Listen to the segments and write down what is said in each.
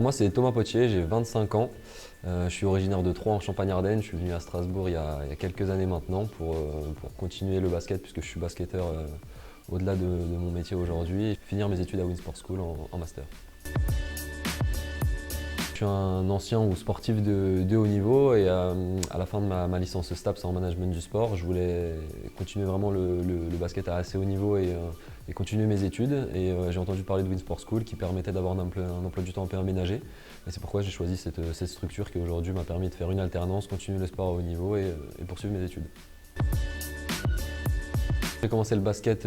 Pour moi, c'est Thomas Potier, j'ai 25 ans. Je suis originaire de Troyes en Champagne-Ardenne. Je suis venu à Strasbourg il y a quelques années maintenant pour continuer le basket puisque je suis basketteur au-delà de mon métier aujourd'hui et finir mes études à Winsport School en master. Je suis un ancien ou sportif de haut niveau et à la fin de ma licence STAPS en management du sport, je voulais continuer vraiment le basket à assez haut niveau et continuer mes études. Et j'ai entendu parler de Winsport School qui permettait d'avoir un emploi du temps un peu aménagé. Et c'est pourquoi j'ai choisi cette structure qui aujourd'hui m'a permis de faire une alternance, continuer le sport à haut niveau et poursuivre mes études. J'ai commencé le basket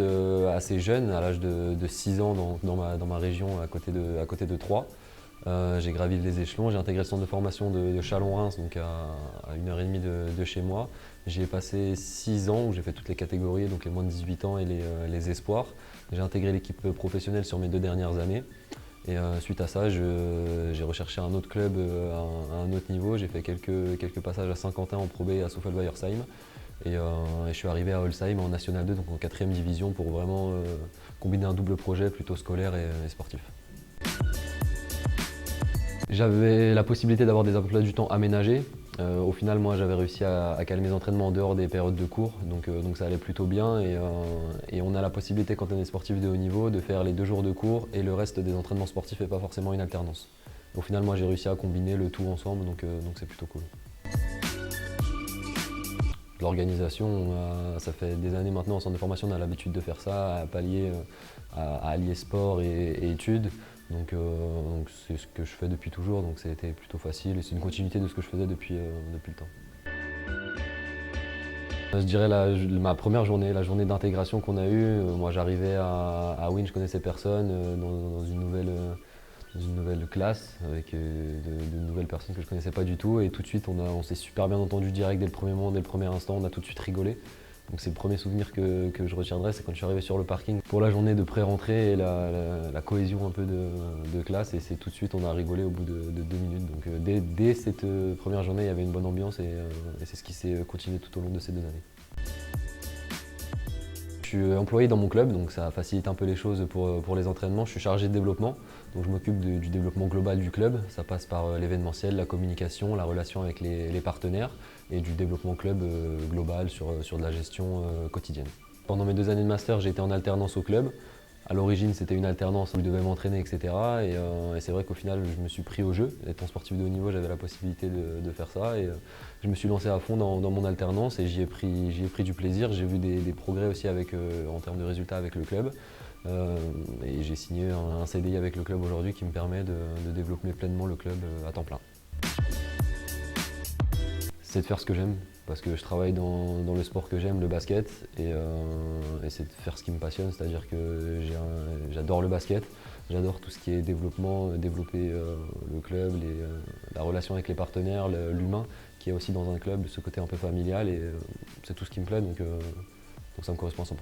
assez jeune, à l'âge de 6 ans dans ma région à côté de Troyes. J'ai gravi les échelons, j'ai intégré le centre de formation de Châlons-Reims, donc à 1h30 de chez moi. J'y ai passé 6 ans où j'ai fait toutes les catégories, donc les moins de 18 ans et les espoirs. J'ai intégré l'équipe professionnelle sur mes 2 dernières années. Et suite à ça, j'ai recherché un autre club à un autre niveau. J'ai fait quelques passages à Saint-Quentin en Pro B et à Soffel-Weiersheim. Et je suis arrivé à Holsheim en National 2, donc en 4e division, pour vraiment combiner un double projet plutôt scolaire et sportif. J'avais la possibilité d'avoir des emplois du temps aménagés. Au final, moi, j'avais réussi à caler mes entraînements en dehors des périodes de cours, donc ça allait plutôt bien. Et on a la possibilité, quand on est sportif de haut niveau, de faire les 2 jours de cours et le reste des entraînements sportifs et pas forcément une alternance. Au final, moi, j'ai réussi à combiner le tout ensemble, donc c'est plutôt cool. L'organisation, ça fait des années maintenant en centre de formation, on a l'habitude de faire ça, à allier sport et études. Donc c'est ce que je fais depuis toujours, donc c'était plutôt facile et c'est une continuité de ce que je faisais depuis le temps. Je dirais ma première journée, la journée d'intégration qu'on a eue. Moi j'arrivais à Win, je connaissais personne, dans une nouvelle classe avec de nouvelles personnes que je ne connaissais pas du tout et tout de suite on s'est super bien entendu direct dès le premier moment, dès le premier instant, on a tout de suite rigolé. Donc c'est le premier souvenir que je retiendrai, c'est quand je suis arrivé sur le parking pour la journée de pré-rentrée et la cohésion un peu de classe et c'est tout de suite on a rigolé au bout de 2 minutes. Donc dès cette première journée il y avait une bonne ambiance et c'est ce qui s'est continué tout au long de ces 2 années. Je suis employé dans mon club, donc ça facilite un peu les choses pour les entraînements. Je suis chargé de développement, donc je m'occupe du développement global du club. Ça passe par l'événementiel, la communication, la relation avec les partenaires et du développement club global sur de la gestion quotidienne. Pendant mes 2 années de master, j'ai été en alternance au club. À l'origine, c'était une alternance où je devais m'entraîner, etc. Et c'est vrai qu'au final, je me suis pris au jeu. Étant sportif de haut niveau, j'avais la possibilité de faire ça. Et je me suis lancé à fond dans mon alternance et j'y ai pris du plaisir. J'ai vu des progrès aussi en termes de résultats avec le club. Et j'ai signé un CDI avec le club aujourd'hui qui me permet de développer pleinement le club à temps plein. C'est de faire ce que j'aime, parce que je travaille dans le sport que j'aime, le basket, et c'est de faire ce qui me passionne, c'est-à-dire que j'adore le basket, j'adore tout ce qui est développement, développer le club, la relation avec les partenaires, l'humain qui est aussi dans un club, ce côté un peu familial, et c'est tout ce qui me plaît, donc ça me correspond à 100%.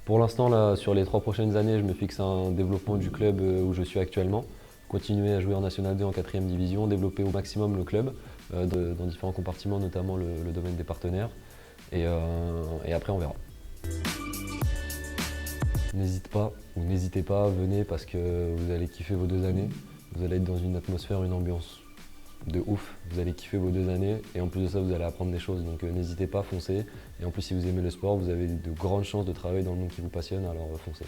Pour l'instant, là, sur les 3 prochaines années, je me fixe un développement du club où je suis actuellement. Continuer à jouer en National 2 en 4e division, développer au maximum le club dans différents compartiments, notamment le domaine des partenaires. Et après, on verra. N'hésitez pas, venez parce que vous allez kiffer vos 2 années. Vous allez être dans une atmosphère, une ambiance de ouf. Vous allez kiffer vos 2 années et en plus de ça, vous allez apprendre des choses. Donc n'hésitez pas, foncez. Et en plus, si vous aimez le sport, vous avez de grandes chances de travailler dans le monde qui vous passionne, alors foncez.